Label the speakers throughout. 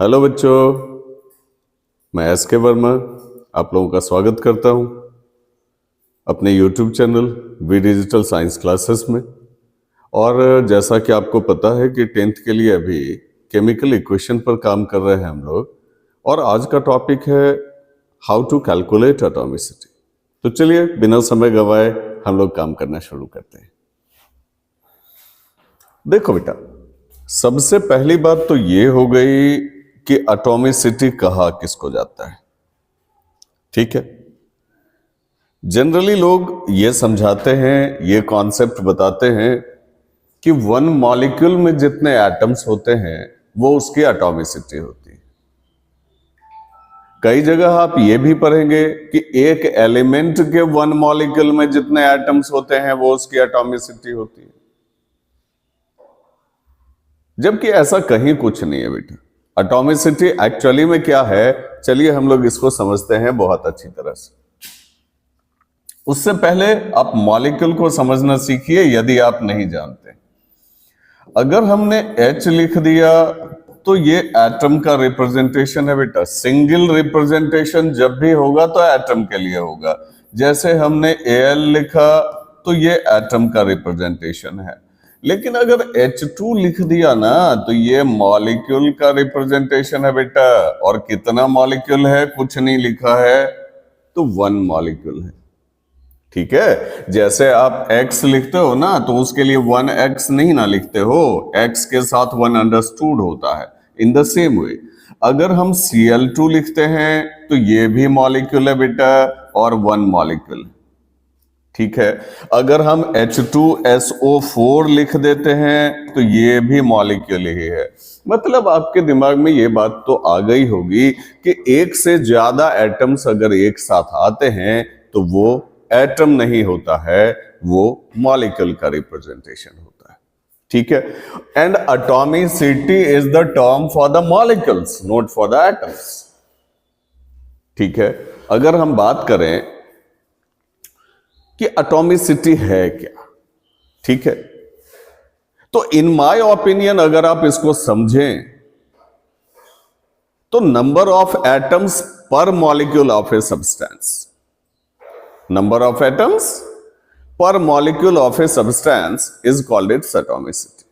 Speaker 1: Hello बच्चों, मैं S के वर्मा आप लोगों का स्वागत करता हूं अपने YouTube channel V digital science classes में। और जैसा कि आपको पता है कि 10th के लिए अभी केमिकल इक्वेशन पर काम कर रहे हैं हम लोग, और आज का टॉपिक है हाउ टू कैलकुलेट एटॉमिसिटी। तो चलिए बिना समय गवाए हम लोग काम करना शुरू करते हैं। देखो बेटा, सबसे पहली बात तो ये हो गई कि एटॉमिसिटी कहा किसको जाता है। ठीक है, जनरली लोग ये समझाते हैं, ये कॉन्सेप्ट बताते हैं कि वन मॉलिक्यूल में जितने एटम्स होते हैं वो उसकी एटॉमिसिटी होती है। कई जगह आप ये भी पढ़ेंगे कि एक एलिमेंट के वन मॉलिक्यूल में जितने एटम्स होते हैं वो उसकी एटॉमिसिटी होती है, जबकि ऐसा कहीं कुछ नहीं है बेटा। एटॉमिसिटी एक्चुअली में क्या है, चलिए हम लोग इसको समझते हैं बहुत अच्छी तरह से। उससे पहले आप मॉलिक्यूल को समझना सीखिए यदि आप नहीं जानते। अगर हमने H लिख दिया तो ये एटम का रिप्रेजेंटेशन है बेटा। सिंगल रिप्रेजेंटेशन जब भी होगा तो एटम के लिए होगा। जैसे हमने Al लिखा तो ये एटम का रिप्रेजेंटेशन है, लेकिन अगर H2 लिख दिया ना तो ये मॉलिक्यूल का रिप्रेजेंटेशन है बेटा। और कितना मॉलिक्यूल है कुछ नहीं लिखा है, तो वन मॉलिक्यूल है। ठीक है, जैसे आप x लिखते हो ना तो उसके लिए 1x नहीं ना लिखते हो, x के साथ 1 अंडरस्टूड होता है। इन द सेम वे अगर हम Cl2 लिखते हैं तो ये भी मॉलिक्यूल है बेटा और वन मॉलिक्यूल। ठीक है, अगर हम H2SO4 लिख देते हैं तो ये भी मॉलिक्यूल ही है। मतलब आपके दिमाग में ये बात तो आ गई होगी कि एक से ज्यादा एटम्स अगर एक साथ आते हैं तो वो एटम नहीं होता है, वो मॉलिक्यूल का रिप्रेजेंटेशन होता है। ठीक है, and atomicity is the term for the molecules, not for the atoms. ठीक है, अगर हम बात करें कि एटॉमिसिटी है क्या, ठीक है, तो इन माय ओपिनियन अगर आप इसको समझें तो नंबर ऑफ एटम्स पर molecule of a substance, number of atoms per molecule of a substance is called its atomicity।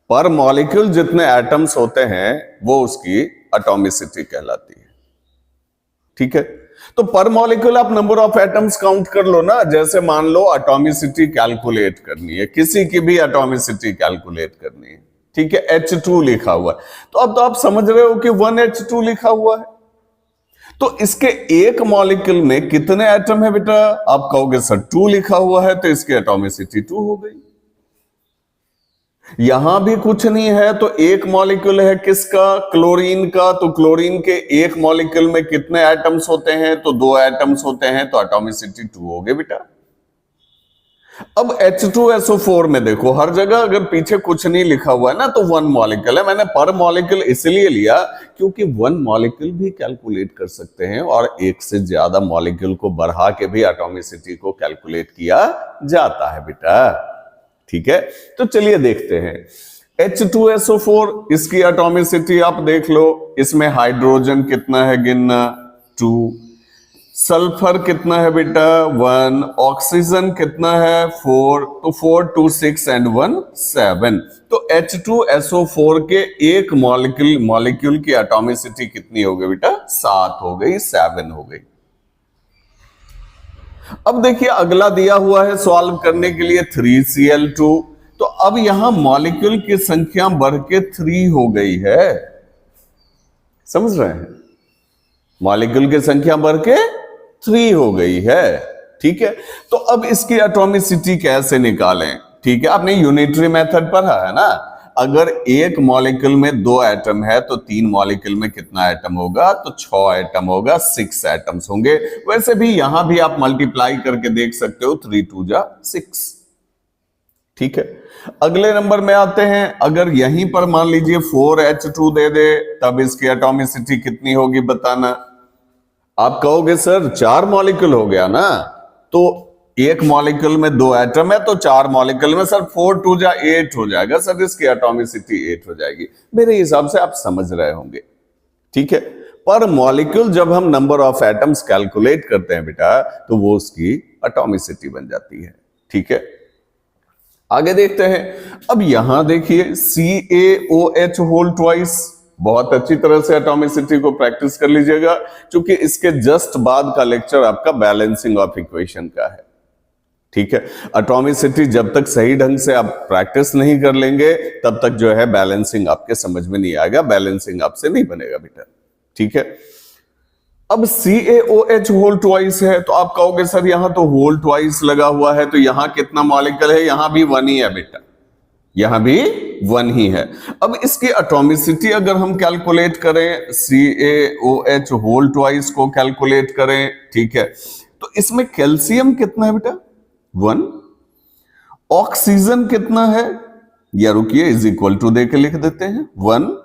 Speaker 1: पर मॉलिक्यूल जितने एटम्स होते हैं वो उसकी एटॉमिसिटी कहलाती है। ठीक है, तो पर मॉलिक्यूल आप नंबर ऑफ एटम्स काउंट कर लो ना। जैसे मान लो एटॉमिसिटी कैलकुलेट करनी है, किसी की भी एटॉमिसिटी कैलकुलेट करनी है, ठीक है, H2 लिखा हुआ है, तो अब तो आप समझ रहे हो कि 1H2 लिखा हुआ है, तो इसके एक मॉलिक्यूल में कितने एटम है बेटा? आप कहोगे सर 2 लिखा हुआ है तो इसकी एटॉमिसिटी 2 हो गई। यहां भी कुछ नहीं है तो एक मॉलिक्यूल है किसका? क्लोरीन का, तो क्लोरीन के एक मॉलिक्यूल में कितने एटम्स होते हैं? तो 2 एटम्स होते हैं, तो एटॉमिसिटी 2 हो गई बेटा। अब H2SO4 में देखो, हर जगह अगर पीछे कुछ नहीं लिखा हुआ है ना तो 1 मॉलिक्यूल है। मैंने पर मॉलिक्यूल इसलिए लिया क्योंकि 1 मॉलिक्यूल भी कैलकुलेट कर सकते हैं और एक से ज्यादा मॉलिक्यूल को बढ़ा के भी एटॉमिसिटी को कैलकुलेट किया जाता है बेटा। ठीक है, तो चलिए देखते हैं H2SO4, इसकी एटॉमिसिटी आप देख लो। इसमें हाइड्रोजन कितना है गिनना, 2। सल्फर कितना है बेटा, 1। ऑक्सीजन कितना है, 4। तो 4 2 6 एंड 1 7। तो H2SO4 के एक मॉलिक्यूल की एटॉमिसिटी कितनी हो गई बेटा? 7 हो गई, 7 हो गई। अब देखिए अगला दिया हुआ है सॉल्व करने के लिए 3Cl2। तो अब यहां मॉलिक्यूल की संख्या बढ़ के 3 हो गई है, समझ रहे हैं? मॉलिक्यूल की संख्या बढ़ के 3 हो गई है। ठीक है, तो अब इसकी एटॉमिसिटी कैसे निकालें? ठीक है, आपने यूनिटरी मेथड पढ़ा है ना। अगर एक मॉलिक्यूल में 2 एटम है तो 3 मॉलिक्यूल में कितना एटम होगा? तो 6 एटम होगा, 6 एटम्स होंगे। वैसे भी यहां भी आप मल्टीप्लाई करके देख सकते हो, 3 2 जा 6। ठीक है, अगले नंबर में आते हैं। अगर यहीं पर मान लीजिए 4H2 दे दे तब इसकी एटॉमिसिटी कितनी होगी बताना। आप कहोगे सर 4 मॉलिक्यूल हो गया ना, तो एक मॉलिक्यूल में 2 एटम है तो 4 मॉलिक्यूल में सर 4 2 जा 8 हो जाएगा सर, इसकी एटॉमिसिटी 8 हो जाएगी। मेरे हिसाब से आप समझ रहे होंगे, ठीक है। पर मॉलिक्यूल जब हम नंबर ऑफ एटम्स कैलकुलेट करते हैं बेटा, तो वो उसकी एटॉमिसिटी बन जाती है, ठीक है। आगे देखते हैं। अब यहां देखिए CaOH होल ट्वाइस, बहुत अच्छी तरह से एटॉमिसिटी को प्रैक्टिस कर लीजिएगा, क्योंकि इसके जस्ट बाद का लेक्चर आपका बैलेंसिंग ऑफ इक्वेशन का है, ठीक है। एटॉमिसिटी जब तक सही ढंग से आप प्रैक्टिस नहीं कर लेंगे, तब तक जो है बैलेंसिंग आपके समझ में नहीं आएगा, बैलेंसिंग आपसे नहीं बनेगा बेटा, ठीक है। अब CaOH होल ट्वाइस है, तो आप कहोगे सर यहां तो होल ट्वाइस लगा हुआ है, तो यहां कितना मॉलिक्यूल है? यहां भी 1 ही है बेटा, यहां भी 1 ही है। अब इसकी एटॉमिसिटी अगर हम कैलकुलेट करें, CaOH होल ट्वाइस को कैलकुलेट करें, ठीक है, तो इसमें कैल्शियम कितना है बेटा? 1। ऑक्सीजन कितना है? या रुकिए, इज इक्वल टू देके लिख देते हैं 1।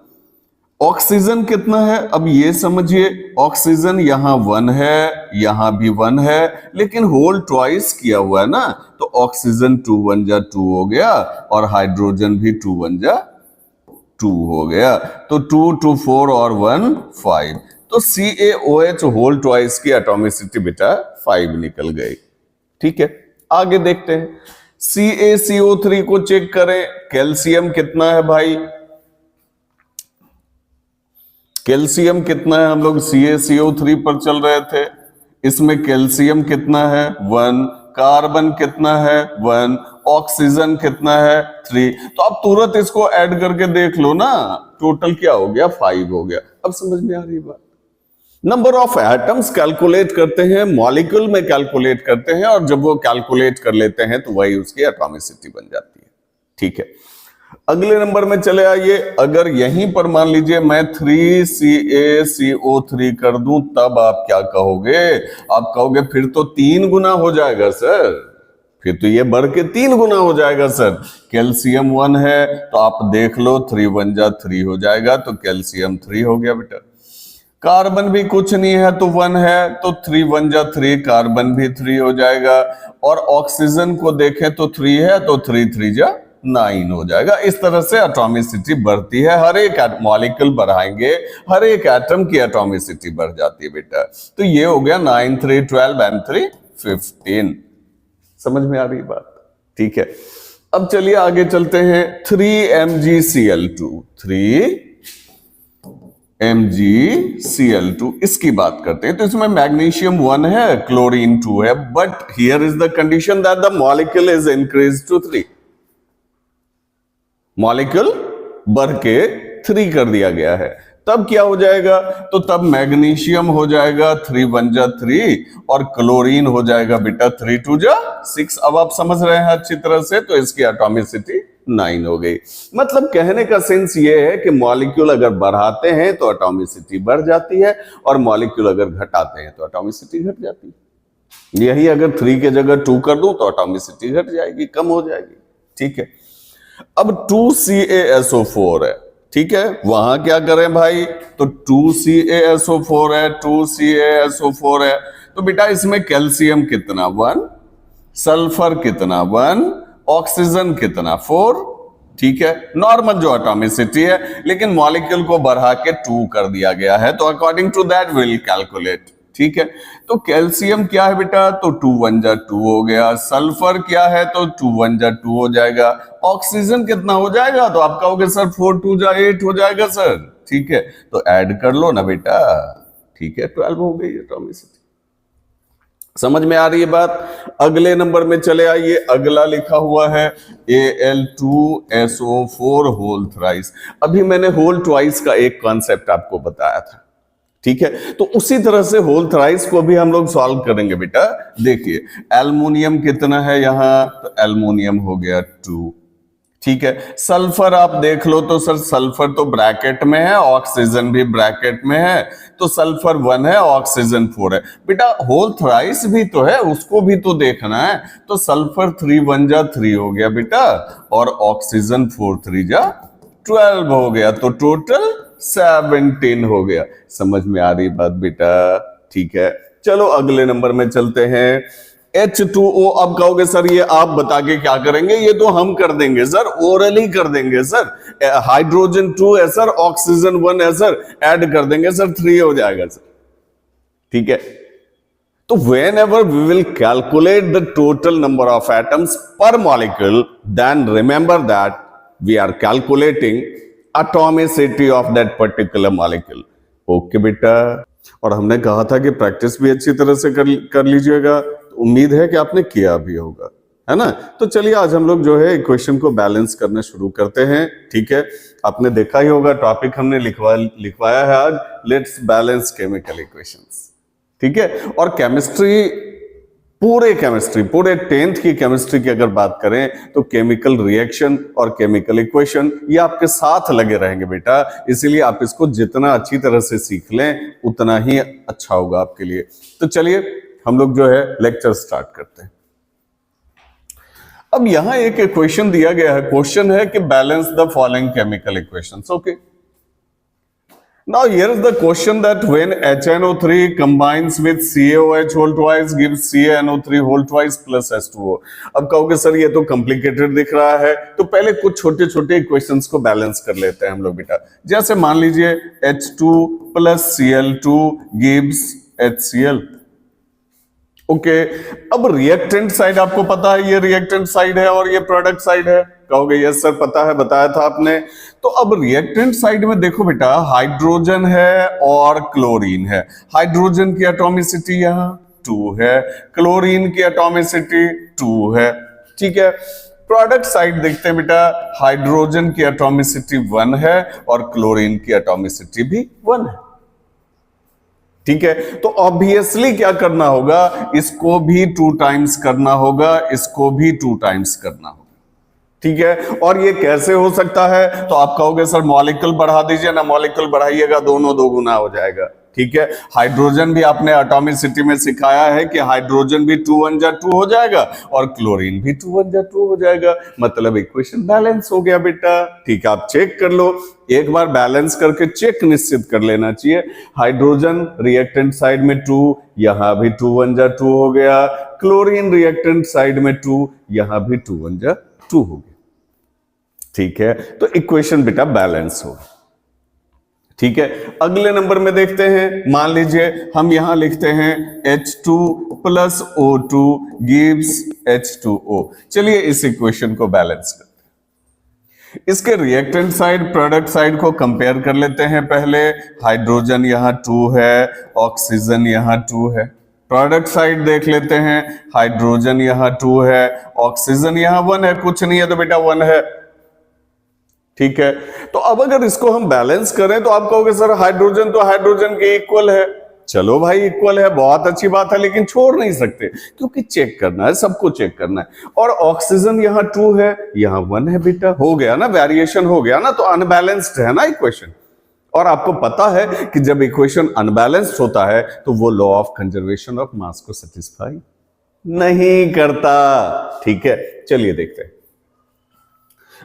Speaker 1: ऑक्सीजन कितना है? अब ये समझिए, ऑक्सीजन यहां 1 है, यहां भी 1 है, लेकिन होल ट्वाइस किया हुआ है ना, तो ऑक्सीजन 2 1 जा 2 हो गया, और हाइड्रोजन भी 2 1 जा 2 हो गया, तो 2 2 4 और 1 5। तो CaOH होल ट्वाइस की एटॉमिसिटी बेटा 5 निकल गई, ठीक है। आगे देखते हैं, CaCO3 को चेक करें, कैल्शियम कितना है भाई? कैल्शियम कितना है? हम लोग CaCO3 पर चल रहे थे, इसमें कैल्शियम कितना है? 1। कार्बन कितना है? 1। ऑक्सीजन कितना है? 3। तो आप तुरंत इसको ऐड करके देख लो ना, टोटल क्या हो गया? 5 हो गया। अब समझ में आ रही बात? नंबर ऑफ एटम्स कैलकुलेट करते हैं, मॉलिक्यूल में कैलकुलेट करते हैं, और जब वो कैलकुलेट कर लेते हैं तो वही उसकी एटॉमिसिटी बन जाती है, ठीक है। अगले नंबर में चले आइए। अगर यहीं पर मान लीजिए मैं 3CaCO3 कर दूं, तब आप क्या कहोगे? आप कहोगे फिर तो 3 गुना हो जाएगा सर, फिर तो ये बढ़ के 3 गुना हो जाएगा सर। कैल्शियम 1 है, तो आप देख लो 3 1 जा 3 हो जाएगा, तो कैल्शियम 3 हो गया बेटा। कार्बन भी कुछ नहीं है तो 1 है, तो 3 1 जा 3, कार्बन भी 3 हो जाएगा। और ऑक्सीजन को देखें तो 3 है, तो 3 3 जा 9 हो जाएगा। इस तरह से एटॉमिसिटी बढ़ती है, हर एक मॉलिक्यूल बढ़ाएंगे, हर एक एटम की एटॉमिसिटी बढ़ जाती है बेटा। तो ये हो गया 9 3 12 and 3 15। समझ में आ रही बात? ठीक है। अब चलिए आगे चलते हैं। 3MgCl2, 3MgCl2 इसकी बात करते हैं। तो इसमें मैग्नीशियम 1 है, क्लोरीन 2 है, but here is the condition that the molecule is increase to 3। Molecule बढ़ के 3 कर दिया गया है। तब क्या हो जाएगा? तो तब मैग्नीशियम हो जाएगा 3 1 जा 3, और क्लोरीन हो जाएगा बेटा 3 2 जा 6। अब आप समझ रहे हैं अच्छी तरह से, तो इसकी एटॉमिसिटी 9 हो गई। मतलब कहने का सेंस ये है कि मॉलिक्यूल अगर बढ़ाते हैं तो एटॉमिसिटी बढ़ जाती है, और मॉलिक्यूल अगर घटाते हैं तो एटॉमिसिटी घट जाती है। यही अगर 3 के जगह 2 कर दूं तो एटॉमिसिटी घट जाएगी, कम हो जाएगी, ठीक है। अब 2CaSO4 है, ठीक है, वहां क्या करें भाई? तो 2CaSO4 है, 2CaSO4 है, तो बेटा इसमें कैल्शियम कितना? 1, सल्फर कितना? 1, ऑक्सीजन कितना? 4, ठीक है। नॉर्मल जो एटॉमिसिटी है, लेकिन मॉलिक्यूल को बढ़ा के 2 कर दिया गया है, तो according to that will calculate, ठीक है। तो कैल्शियम क्या है बेटा? तो 2 1 जा 2 हो गया। सल्फर क्या है? तो 2 1 जा 2 हो जाएगा। ऑक्सीजन कितना हो जाएगा? तो आप कहोगे सर 4 2 जा 8 हो जाएगा सर, ठीक है। तो ऐड कर लो ना बेटा, ठीक है, 12 हो गई एटॉमिसिटी। समझ में आ रही है बात? अगले नंबर में चले आइए। अगला लिखा हुआ है Al2SO4 होल थ्राइस। अभी मैंने होल ट्वाइस का एक कॉन्सेप्ट आपको बताया था, ठीक है। तो उसी तरह से होल थ्राइस को भी हम लोग सॉल्व करेंगे बेटा। देखिए एल्युमिनियम कितना है यहां? तो एल्युमिनियम हो गया 2, ठीक है। सल्फर आप देख लो तो सर सल्फर तो ब्रैकेट में है, ऑक्सीजन भी ब्रैकेट में है, तो सल्फर 1 है, ऑक्सीजन 4 है। बेटा होल थ्राइस भी तो है, उसको भी तो देखना है। तो सल्फर 3 1 जा 3 हो गया बेटा, और ऑक्सीजन 4 3 जा 12 हो गया, तो टोटल 17 हो गया। समझ में आ रही बात बेटा? ठीक है। चलो अगले नंबर में चलते हैं। H2O। अब कहोगे सर ये आप बता के क्या करेंगे, ये तो हम कर देंगे सर, ओरली कर देंगे सर। हाइड्रोजन 2 है सर, ऑक्सीजन 1 है सर, ऐड कर देंगे सर, 3 हो जाएगा सर। ठीक है, तो whenever we will calculate the total number of atoms per molecule, then remember that we are calculating atomicity of that particular molecule। Okay बेटा, और हमने कहा था कि प्रैक्टिस भी अच्छी तरह से कर लीजिएगा, तो उम्मीद है कि आपने किया भी होगा, है ना। तो चलिए आज हम लोग जो है इक्वेशन को बैलेंस करना शुरू करते हैं। ठीक है, आपने देखा ही होगा टॉपिक हमने लिखवाया है आज, लेट्स बैलेंस केमिकल इक्वेशंस। ठीक है, और केमिस्ट्री, पूरे 10th की केमिस्ट्री की अगर बात करें तो केमिकल रिएक्शन और केमिकल इक्वेशन ये आपके साथ लगे रहेंगे बेटा, इसीलिए आप इसको जितना अच्छी तरह से सीख लें उतना ही अच्छा होगा आपके लिए। तो चलिए हम लोग जो है लेक्चर स्टार्ट करते हैं। अब यहां एक इक्वेशन दिया गया है, क्वेश्चन है कि balance the following chemical equations. Okay, now here is the question that when HNO3 combines with CaOH whole twice gives CaNO3 whole twice plus H2O। अब कहोगे सर ये तो कॉम्प्लिकेटेड दिख रहा है, तो पहले कुछ छोटे छोटे इक्वेशंस को बैलेंस कर लेते हैं हम लोग बेटा। जैसे मान लीजिए H2 plus Cl2 gives HCl। Okay, अब रिएक्टेंट साइड आपको पता है, ये रिएक्टेंट साइड है और ये प्रोडक्ट साइड है। कहोगे यस सर पता है, बताया था आपने। तो अब रिएक्टेंट साइड में देखो बेटा, हाइड्रोजन है और क्लोरीन है। हाइड्रोजन की एटॉमिसिटी यहां 2 है, क्लोरीन की एटॉमिसिटी 2 है। ठीक है, प्रोडक्ट साइड देखते हैं बेटा, हाइड्रोजन की एटॉमिसिटी 1 है और क्लोरीन की एटॉमिसिटी भी 1 है। ठीक है, तो ऑब्वियसली क्या करना होगा, इसको भी 2 टाइम्स करना होगा, इसको भी 2 टाइम्स करना होगा। ठीक है, और ये कैसे हो सकता है, तो आप कहोगे सर मॉलिक्यूल बढ़ा दीजिए ना, मॉलिक्यूल बढ़ाइएगा दोनों 2 गुना हो जाएगा। ठीक है, हाइड्रोजन भी आपने एटॉमिसिटी में सिखाया है कि हाइड्रोजन भी 2 1 जा 2 हो जाएगा और क्लोरीन भी 2 1 जा 2 हो जाएगा, मतलब इक्वेशन बैलेंस हो गया बेटा। ठीक है, आप चेक कर लो, एक बार बैलेंस करके चेक निश्चित कर लेना चाहिए। हाइड्रोजन रिएक्टेंट साइड में 2, यहां भी 2 1 जा 2 हो गया, क्लोरीन रिएक्टेंट साइड में 2, यहां भी 2 1 जा 2 हो गया। ठीक है, तो इक्वेशन बेटा बैलेंस हो। ठीक है, अगले नंबर में देखते हैं, मान लीजिए हम यहां लिखते हैं H2 plus O2 gives H2O। चलिए इस इक्वेशन को बैलेंस करते हैं। इसके रिएक्टेंट साइड प्रोडक्ट साइड को कंपेयर कर लेते हैं। पहले हाइड्रोजन यहां 2 है, ऑक्सीजन यहां 2 है। प्रोडक्ट साइड देख लेते हैं, हाइड्रोजन यहां 2 है, ऑक्सीजन यहां 1 है, कुछ नहीं है तो बेटा 1 है। ठीक है, तो अब अगर इसको हम बैलेंस करें तो आप कहोगे सर हाइड्रोजन तो हाइड्रोजन के इक्वल है। चलो भाई इक्वल है, बहुत अच्छी बात है, लेकिन छोड़ नहीं सकते क्योंकि चेक करना है, सबको चेक करना है। और ऑक्सीजन यहां 2 है, यहां 1 है बेटा, हो गया ना, वेरिएशन हो गया ना, तो अनबैलेंस्ड है ना इक्वेशन। और आपको पता है कि जब इक्वेशन अनबैलेंस्ड होता है तो वो law of conservation of mass को सेटिस्फाई नहीं करता। ठीक है, चलिए देखते हैं,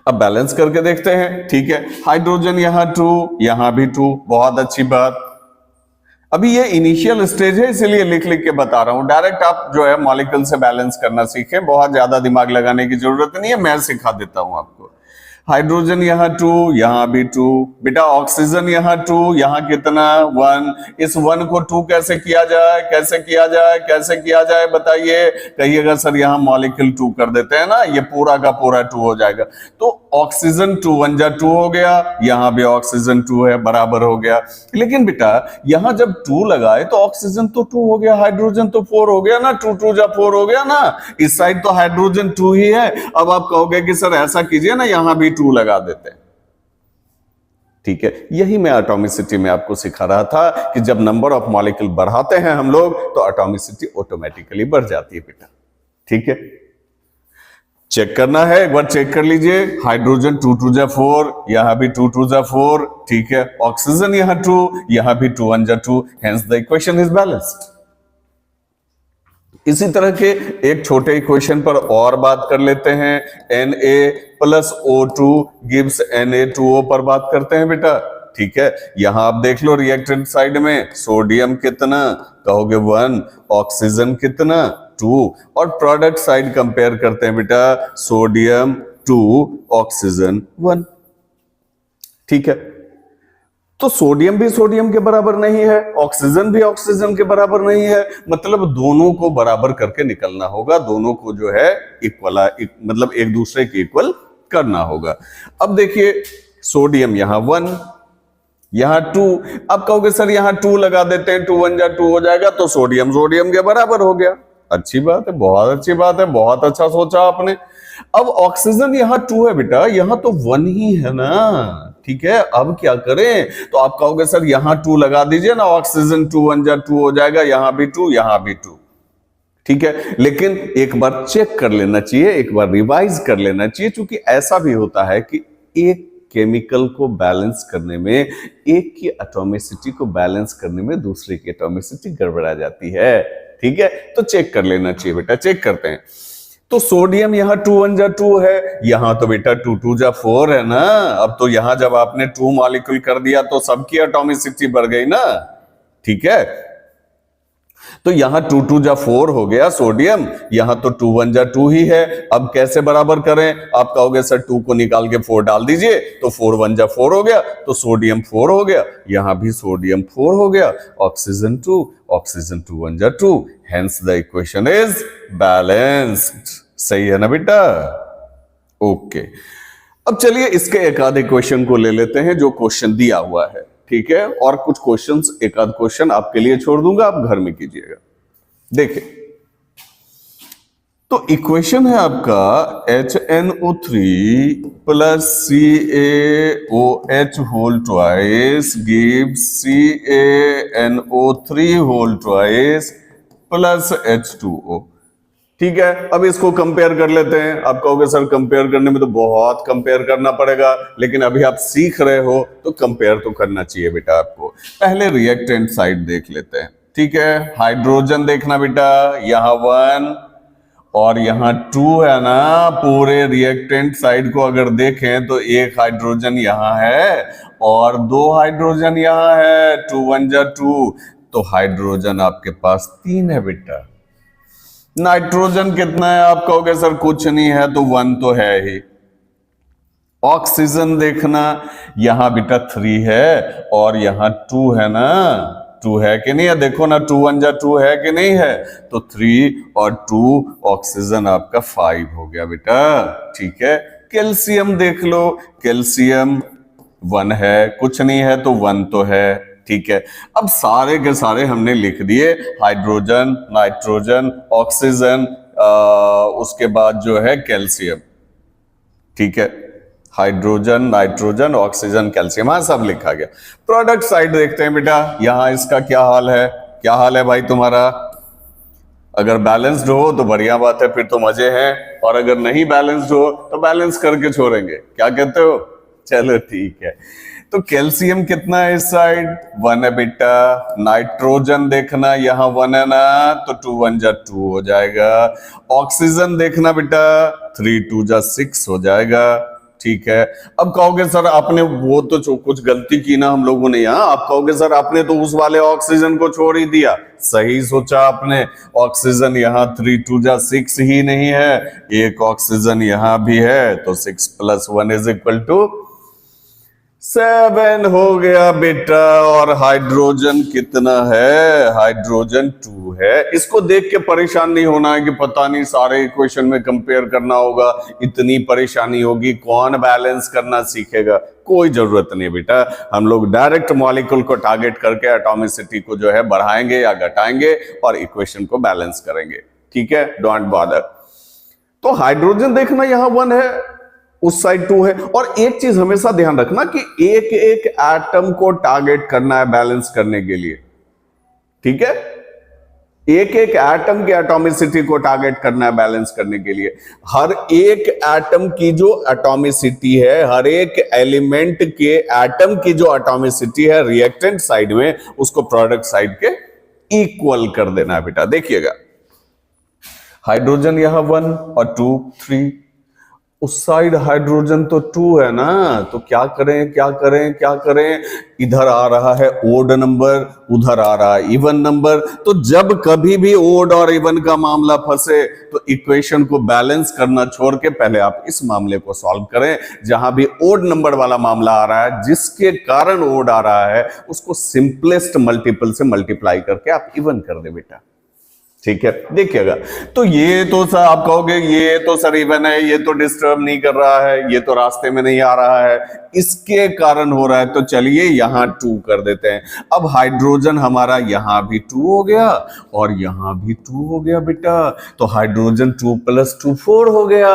Speaker 1: अब बैलेंस करके देखते हैं। ठीक है, हाइड्रोजन यहां 2, यहां भी 2, बहुत अच्छी बात। अभी ये इनिशियल स्टेज है इसलिए लिख लिख के बता रहा हूं, डायरेक्ट आप जो है मॉलिक्यूल से बैलेंस करना सीखें, बहुत ज्यादा दिमाग लगाने की जरूरत नहीं है, मैं सिखा देता हूं आपको। हाइड्रोजन यहां 2, यहां भी 2, बेटा ऑक्सीजन यहां 2, यहां कितना 1। इस 1 को 2 कैसे किया जाए, कैसे किया जाए, कैसे किया जाए बताइए। कहिएगा सर यहां मॉलिक्यूल 2 कर देते हैं ना, ये पूरा का पूरा 2 हो जाएगा। तो ऑक्सीजन 2 1 जा 2 हो गया, यहां भी ऑक्सीजन 2 है, बराबर हो गया। लेकिन बेटा यहां जब 2 लगाए तो ऑक्सीजन तो 2 हो गया, हाइड्रोजन तो 4 हो गया ना, 2 2 जा 4 हो गया ना, इस साइड तो हाइड्रोजन 2 ही है। अब आप कहोगे कि सर ऐसा कीजिए ना, यहां भी 2 लगा देते हैं। ठीक है, यही मैं एटॉमिसिटी में आपको सिखा रहा था कि जब नंबर ऑफ मॉलिक्यूल बढ़ाते हैं हम लोग तो एटॉमिसिटी ऑटोमेटिकली बढ़ जाती है बेटा। ठीक है, चेक करना है, एक बार चेक कर लीजिए। हाइड्रोजन 2 2 जा 4, यहां भी 2 2 जा 4। ठीक है, ऑक्सीजन यहां 2, यहां भी 2 1 जा 2, hence the equation is balanced. इसी तरह के एक छोटे इक्वेशन पर और बात कर लेते हैं, Na+O2 गिव्स Na2O पर बात करते हैं बेटा। ठीक है, यहां आप देख लो रिएक्टेंट साइड में सोडियम कितना, कहोगे 1, ऑक्सीजन कितना 2 और प्रोडक्ट साइड कंपेयर करते हैं बेटा, सोडियम 2 ऑक्सीजन 1। ठीक है, तो सोडियम भी सोडियम के बराबर नहीं है, ऑक्सीजन भी ऑक्सीजन के बराबर नहीं है, मतलब दोनों को बराबर करके निकलना होगा, दोनों को जो है इक्वल मतलब एक दूसरे के इक्वल करना होगा। अब देखिए सोडियम यहां 1 यहां 2, अब कहोगे सर यहां 2 लगा देते हैं, 2 1 जा 2 हो जाएगा, तो सोडियम सोडियम के बराबर हो गया। अच्छी बात है, बहुत अच्छी बात है, बहुत अच्छा सोचा आपने। अब ऑक्सीजन यहां 2 है बेटा, यहां तो 1 ही है ना, ठीक है। अब क्या करें, तो आप कहोगे सर यहां 2 लगा दीजिए ना, ऑक्सीजन 2 1 जा 2 हो जाएगा, यहां भी 2 यहां भी 2, ठीक है। लेकिन एक बार चेक कर लेना चाहिए, एक बार रिवाइज कर लेना चाहिए, क्योंकि ऐसा भी होता है कि एक केमिकल को बैलेंस करने में, एक की एटॉमिसिटी को बैलेंस करने में दूसरे की एटॉमिसिटी गड़बड़ा जाती है, ठीक है। तो चेक कर लेना चाहिए बेटा, चेक करते हैं। तो सोडियम यहां 2 1 जा 2 है, यहां तो बेटा 2 2 जा 4 है ना। अब तो यहां जब आपने 2 मॉलिक्यूल कर दिया तो सबकी एटॉमिसिटी बढ़ गई ना, ठीक है। तो यहां 2 2 जा 4 हो गया सोडियम, यहां तो 2 1 जा 2 ही है। अब कैसे बराबर करें, आप कहोगे सर 2 को निकाल के 4 डाल दीजिए, तो 4 1 जा 4 हो गया, तो सोडियम 4 हो गया, यहां भी सोडियम 4 हो गया, ऑक्सीजन 2 1 जा 2, hence the equation is balanced. सही है ना बेटा, ओके। अब चलिए इसके एक आधे क्वेश्चन को ले लेते हैं जो क्वेश्चन दिया हुआ है, ठीक है। और कुछ क्वेश्चंस, एक आध क्वेश्चन आपके लिए छोड़ दूंगा, आप घर में कीजिएगा। देखिए, तो इक्वेशन है आपका HNO3 plus CaOH whole twice gives CaNO3 whole twice plus H2O, ठीक है। अब इसको कंपेयर कर लेते हैं। आप कहोगे सर कंपेयर करने में तो बहुत कंपेयर करना पड़ेगा, लेकिन अभी आप सीख रहे हो तो कंपेयर तो करना चाहिए बेटा आपको। पहले रिएक्टेंट साइड देख लेते हैं, ठीक है। हाइड्रोजन देखना बेटा, यहां 1 और यहां 2 है ना। पूरे रिएक्टेंट साइड को अगर देखें तो एक हाइड्रोजन यहां है और 2 हाइड्रोजन यहां है, 2 1 जा 2, तो हाइड्रोजन आपके पास 3 है बेटा। नाइट्रोजन कितना है, आप कहोगे सर कुछ नहीं है, तो 1 तो है ही। ऑक्सीजन देखना, यहां बेटा 3 है और यहां 2 है ना, 2 है कि नहीं है, देखो ना 2 1 जा 2 है कि नहीं है, तो 3 और 2 ऑक्सीजन आपका 5 हो गया बेटा, ठीक है। कैल्शियम देख लो, कैल्शियम 1 है, कुछ नहीं है तो 1 तो है, ठीक है। अब सारे के सारे हमने लिख दिए, हाइड्रोजन, नाइट्रोजन, ऑक्सीजन, उसके बाद जो है कैल्शियम, ठीक है। हाइड्रोजन, नाइट्रोजन, ऑक्सीजन, कैल्शियम, हाँ सब लिखा गया। प्रोडक्ट साइड देखते हैं बेटा, यहां इसका क्या हाल है, क्या हाल है भाई तुम्हारा। अगर बैलेंस्ड हो तो बढ़िया बात है, फिर तो मजे हैं, और अगर नहीं बैलेंस्ड हो तो बैलेंस करके छोड़ेंगे, क्या कहते हो। चलो ठीक है, तो कैल्शियम कितना है इस साइड, 1 है बेटा। नाइट्रोजन देखना, यहाँ 1 है ना, तो 2 1 जा 2 हो जाएगा। ऑक्सीजन देखना बेटा, 3 2 जा 6 हो जाएगा, ठीक है। अब कहोगे सर आपने वो तो कुछ गलती की ना हम लोगों ने यहाँ, आप कहोगे सर आपने तो उस वाले ऑक्सीजन को छोड़ ही दिया। सही सोचा आपने, ऑक्सीजन यहाँ 3 2 जा 6 ही नहीं है, एक ऑक्सीजन यहाँ भी है, तो 6 + 1 = 7 हो गया बेटा। और हाइड्रोजन कितना है, हाइड्रोजन 2 है। इसको देख के परेशान नहीं होना है कि पता नहीं सारे इक्वेशन में कंपेयर करना होगा, इतनी परेशानी होगी, कौन बैलेंस करना सीखेगा। कोई जरूरत नहीं बेटा, हम लोग डायरेक्ट मॉलिक्यूल को टारगेट करके एटॉमिसिटी को जो है बढ़ाएंगे या घटाएंगे और इक्वेशन को बैलेंस करेंगे, ठीक है। Don't bother. तो हाइड्रोजन देखना यहां 1 है, उस साइड 2 है। और एक चीज हमेशा ध्यान रखना कि एक एक एटम को टारगेट करना है बैलेंस करने के लिए, ठीक है। एक एक एटम की एटॉमिसिटी को टारगेट करना है बैलेंस करने के लिए। हर एक एटम की जो एटॉमिसिटी है, हर एक एलिमेंट के एटम की जो एटॉमिसिटी है रिएक्टेंट साइड में, उसको प्रोडक्ट साइड के इक्वल कर देना है बेटा। देखिएगा, हाइड्रोजन यहां 1 और 2 3, उस साइड हाइड्रोजन तो 2 है ना, तो क्या करें क्या करें क्या करें, इधर आ रहा है ओड नंबर, उधर आ रहा है इवन नंबर। तो जब कभी भी ओड और इवन का मामला फंसे तो इक्वेशन को बैलेंस करना छोड़ के पहले आप इस मामले को सॉल्व करें। जहां भी ओड नंबर वाला मामला आ रहा है, जिसके कारण ओड आ रहा है, उसको सिंपलेस्ट मल्टीपल से मल्टीप्लाई करके आप इवन कर दे बेटा। ठीक है, देखिएगा। तो ये तो सर आप कहोगे ये तो सर इवन है, ये तो डिस्टर्ब नहीं कर रहा है, ये तो रास्ते में नहीं आ रहा है, इसके कारण हो रहा है। तो चलिए यहां 2 कर देते हैं। अब हाइड्रोजन हमारा यहां भी 2 हो गया और यहां भी 2 हो गया बेटा। तो हाइड्रोजन 2 + 2 4 हो गया।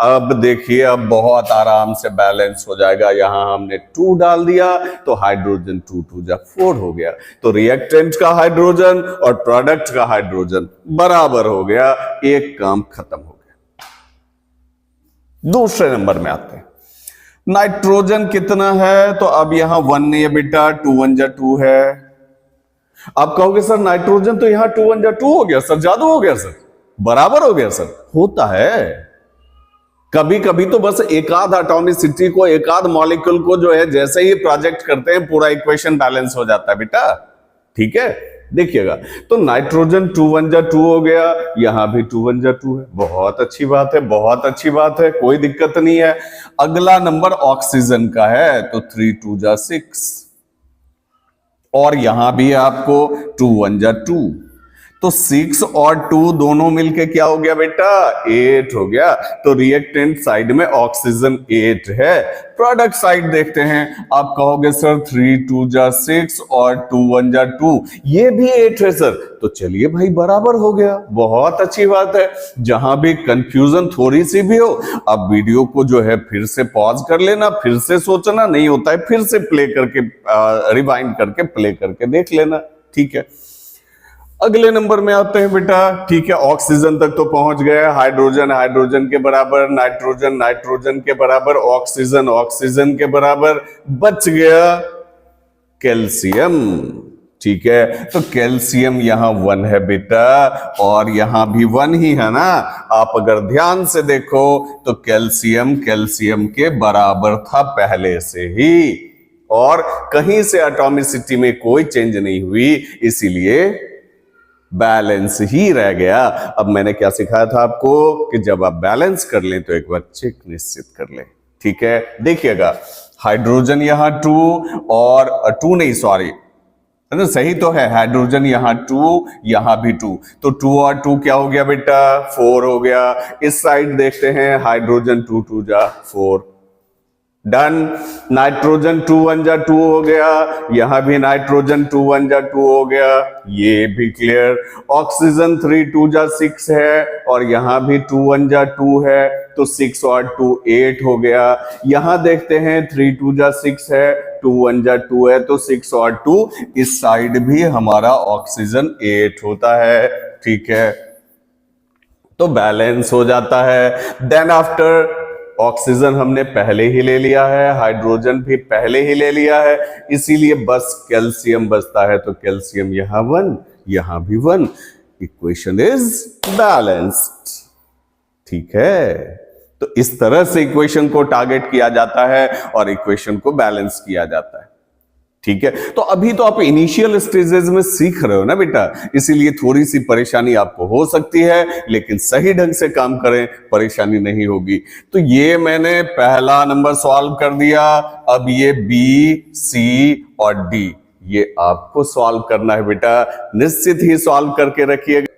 Speaker 1: अब देखिए, अब बहुत आराम से बैलेंस हो जाएगा। यहां हमने 2 डाल दिया तो हाइड्रोजन 2 2 जा 4 हो गया। तो रिएक्टेंट का हाइड्रोजन और प्रोडक्ट का हाइड्रोजन बराबर हो गया। एक काम खत्म हो गया। दूसरे नंबर में आते हैं। नाइट्रोजन कितना है? तो अब यहां 1 नहीं है बेटा, 2 1 जा 2 है। आप कहोगे सर नाइट्रोजन तो यहां 2 1 जा 2 हो गया सर, जादू हो गया सर, बराबर हो गया सर। होता है कभी कभी तो बस एकाध एटॉमिसिटी को, एकाध मॉलिक्यूल को जो है जैसे ही प्रोजेक्ट करते हैं पूरा इक्वेशन बैलेंस हो जाता है बेटा। ठीक है, देखिएगा। तो नाइट्रोजन 2 1 जा 2 हो गया, यहां भी 2 1 जा 2 है। बहुत अच्छी बात है, बहुत अच्छी बात है, कोई दिक्कत नहीं है। अगला नंबर ऑक्सीजन का है, तो 3 2 जा 6 और यहां भी आपको 2 1 जा 2। तो 6 और 2 दोनों मिलके क्या हो गया बेटा? 8 हो गया। तो रिएक्टेंट साइड में ऑक्सीजन 8 है। प्रोडक्ट साइड देखते हैं। आप कहोगे सर 3 2 जा 6 और 2 1 जा 2, ये भी 8 है सर। तो चलिए भाई बराबर हो गया, बहुत अच्छी बात है। जहां भी कंफ्यूजन थोड़ी सी भी हो, आप वीडियो को जो है फिर से पॉज कर लेना, फिर से सोचना, नहीं होता है फिर से प्ले करके रिवाइंड करके प्ले करके देख लेना। ठीक है, अगले नंबर में आते हैं बेटा। ठीक है, ऑक्सीजन तक तो पहुंच गए। हाइड्रोजन हाइड्रोजन के बराबर, नाइट्रोजन नाइट्रोजन के बराबर, ऑक्सीजन ऑक्सीजन के बराबर, बच गया कैल्शियम। ठीक है, तो कैल्शियम यहां 1 है बेटा और यहां भी 1 ही है ना। आप अगर ध्यान से देखो तो कैल्शियम कैल्शियम के बराबर था पहले से ही और कहीं से एटॉमिसिटी में कोई चेंज नहीं हुई, इसीलिए बैलेंस ही रह गया। अब मैंने क्या सिखाया था आपको कि जब आप बैलेंस कर लें तो एक बार चेक निश्चित कर लें। ठीक है, देखिएगा हाइड्रोजन यहां 2 और 2 नहीं, सॉरी, सही तो है, हाइड्रोजन यहां 2 यहां भी 2, तो 2 और 2 क्या हो गया बेटा? 4 हो गया। इस साइड देखते हैं, हाइड्रोजन 2 2 जा 4, डन। नाइट्रोजन 2 1 जा 2 हो गया, यहां भी नाइट्रोजन 2 1 जा 2 हो गया, ये भी क्लियर। ऑक्सीजन 3 2 जा 6 है और यहां भी 2 1 जा 2 है, तो 6 और 2 8 हो गया। यहां देखते हैं 3 2 जा 6 है, 2 1 जा 2 है, तो 6 और 2, इस साइड भी हमारा ऑक्सीजन 8 होता है। ठीक है, तो बैलेंस हो जाता है। देन आफ्टर ऑक्सीजन हमने पहले ही ले लिया है, हाइड्रोजन भी पहले ही ले लिया है, इसीलिए बस कैल्शियम बचता है। तो कैल्शियम यहां 1 यहां भी 1, इक्वेशन इज बैलेंस्ड। ठीक है, तो इस तरह से इक्वेशन को टारगेट किया जाता है और इक्वेशन को बैलेंस किया जाता है। ठीक है, तो अभी तो आप इनिशियल स्टेजेस में सीख रहे हो ना बेटा, इसीलिए थोड़ी सी परेशानी आपको हो सकती है, लेकिन सही ढंग से काम करें परेशानी नहीं होगी। तो ये मैंने पहला नंबर सॉल्व कर दिया। अब ये बी सी और डी ये आपको सॉल्व करना है बेटा, निश्चित ही सॉल्व करके रखिएगा।